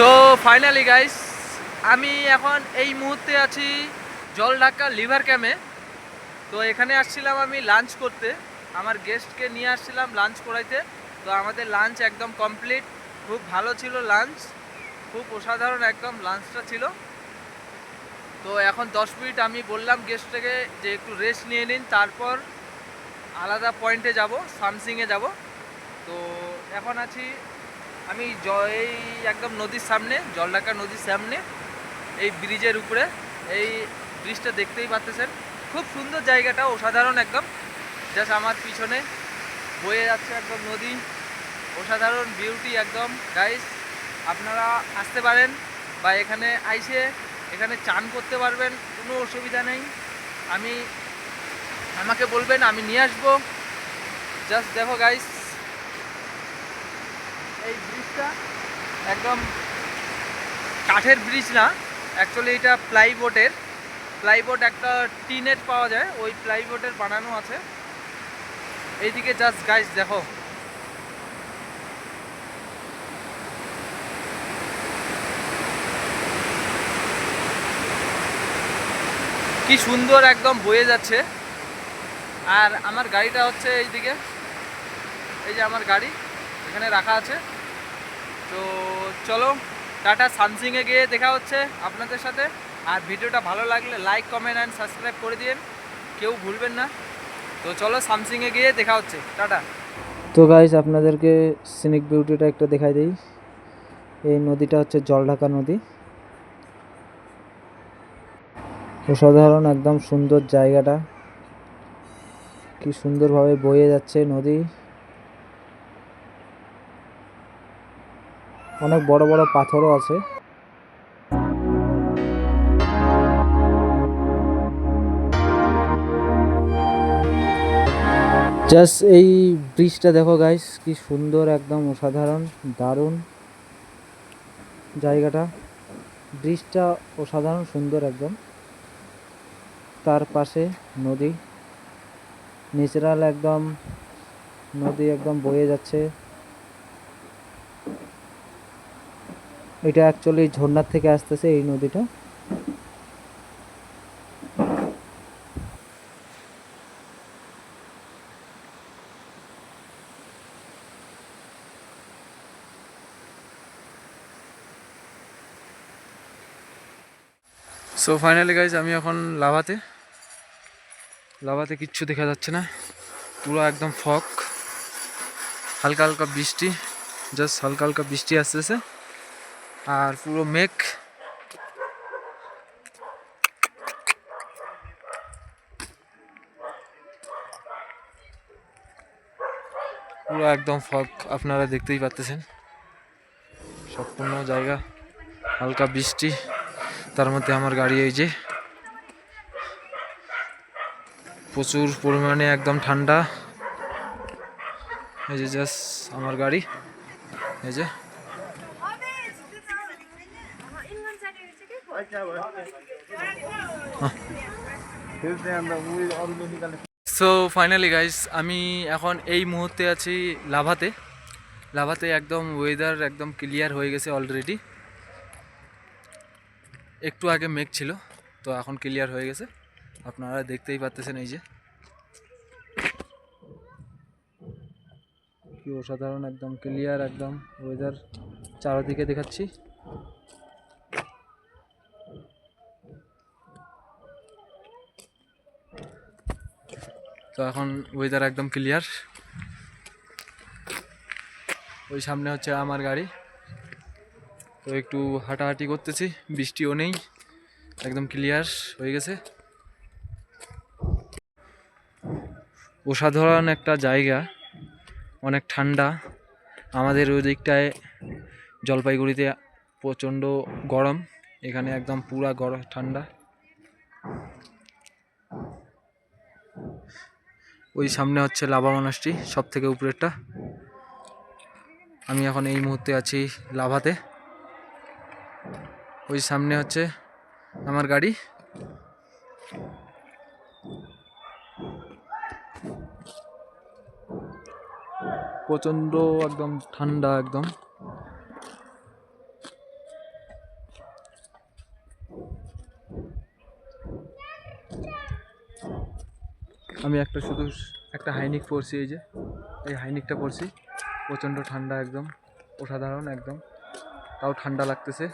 So finally guys, আমি এখন এই মুহূর্তে আছি জলঢাকা লিভার ক্যাম্পে। তো এখানে আসছিলাম আমি লাঞ্চ করতে, আমার গেস্টকে নিয়ে আসছিলাম লাঞ্চ করাইতে। তো আমাদের লাঞ্চ একদম কমপ্লিট, খুব ভালো ছিল লাঞ্চ, খুব অসাধারণ একদম লাঞ্চটা ছিল। তো এখন 10 মিনিট আমি বললাম গেস্টটাকে যে একটু রেস্ট নিয়ে নিন, তারপর আলাদা পয়েন্টে যাব, সামসিংয়ে যাব। তো এখন আছি আমি এই একদম নদীর সামনে, জলঢাকা নদীর সামনে, এই ব্রিজের উপরে। এই ব্রিজটা দেখতেই পাচ্ছেন, খুব সুন্দর জায়গাটা, অসাধারণ একদম। জাস্ট আমার পিছনে বয়ে যাচ্ছে একদম নদী, অসাধারণ বিউটি একদম। গাইস, আপনারা আসতে পারেন বা এখানে আইসে এখানে চান করতে পারবেন, কোনো অসুবিধা নেই। আমাকে বলবেন, আমি নিয়ে আসবো। জাস্ট দেখো গাইস, এই ব্রিজটা একদম কাঠের ব্রিজ না, অ্যাকচুয়ালি এটা প্লাইবোর্ড একটা টিনের পাওয়া যায়, ওই প্লাইবোর্ডের বানানো আছে। এইদিকে জাস্ট গাইস দেখো, কি সুন্দর একদম বয়ে যাচ্ছে। আর আমার গাড়িটা হচ্ছে এইদিকে, এই যে আমার গাড়ি এখানে রাখা আছে। তো চলো টাটা, সামসিংয়ে গিয়ে দেখা হচ্ছে আপনাদের সাথে। আর ভিডিওটা ভালো লাগলে লাইক, কমেন্ট অ্যান্ড সাবস্ক্রাইব করে দিন, কেউ ভুলবেন না। তো চলো সামসিংয়ে গিয়ে দেখা হচ্ছে, টাটা। তো গাইস, আপনাদেরকে সিনিক বিউটিটা একটু দেখাই দিই। এই নদীটা হচ্ছে জলঢাকা নদী, অসাধারণ একদম সুন্দর জায়গাটা, কি সুন্দরভাবে বয়ে যাচ্ছে নদী। অনেক বড় বড় পাথরও আছে। জাস্ট এই ব্রিজটা দেখো গাইস, কি সুন্দর একদম, অসাধারণ, দারুণ জায়গাটা। ব্রিজটা অসাধারণ সুন্দর একদম, তার পাশে নদী, ন্যাচারাল একদম নদী একদম বয়ে যাচ্ছে। এটা অ্যাকচুয়ালি ঝর্ণার থেকে আসতেছে এই নদীটা। সো ফাইনালি গাইজ, আমি এখন লাভাতে কিচ্ছু দেখা যাচ্ছে না, পুরো একদম ফগ, হালকা হালকা বৃষ্টি, জাস্ট হালকা হালকা বৃষ্টি আসতেছে, আর পুরো মেঘ। পুরো একদম ফগ, আপনারা দেখতেই পাচ্ছেন, সম্পূর্ণ জায়গা হালকা বৃষ্টি, তার মধ্যে আমার গাড়ি এই যে, প্রচুর পরিমাণে একদম ঠান্ডা। এই যে জাস্ট আমার গাড়ি, এই যে। সো ফাইনালি গাইস, আমি এখন এই মুহূর্তে আছি লাভাতে একদম ওয়েদার একদম ক্লিয়ার হয়ে গেছে অলরেডি। একটু আগে মেঘ ছিল, তো এখন ক্লিয়ার হয়ে গেছে, আপনারা দেখতেই পাচ্ছেন। এই যে কি অসাধারণ একদম ক্লিয়ার একদম ওয়েদার, চারিদিকে দেখাচ্ছি। তো এখন ওয়েদার একদম ক্লিয়ার। ওই সামনে হচ্ছে আমার গাড়ি, তো একটু হাঁটাহাঁটি করতেছি, বৃষ্টিও নেই, একদম ক্লিয়ার হয়ে গেছে। অসাধারণ একটা জায়গা, অনেক ঠান্ডা। আমাদের ওই দিকটায় জলপাইগুড়িতে প্রচণ্ড গরম, এখানে একদম পুরা গরম ঠান্ডা। ওই সামনে হচ্ছে লাভা মনাস্ট্রি, সব থেকে উপরেরটা। আমি এখন এই মুহূর্তে আছি লাভাতে, ওই সামনে হচ্ছে আমার গাড়ি। প্রচণ্ড একদম ঠান্ডা একদম। আমি শুধু একটা হাইনিক পরছি, এই যে এই হাইনিকটা পরছি। প্রচণ্ড ঠান্ডা, একদম অসাধারণ, একদম তাও ঠান্ডা লাগতেছে।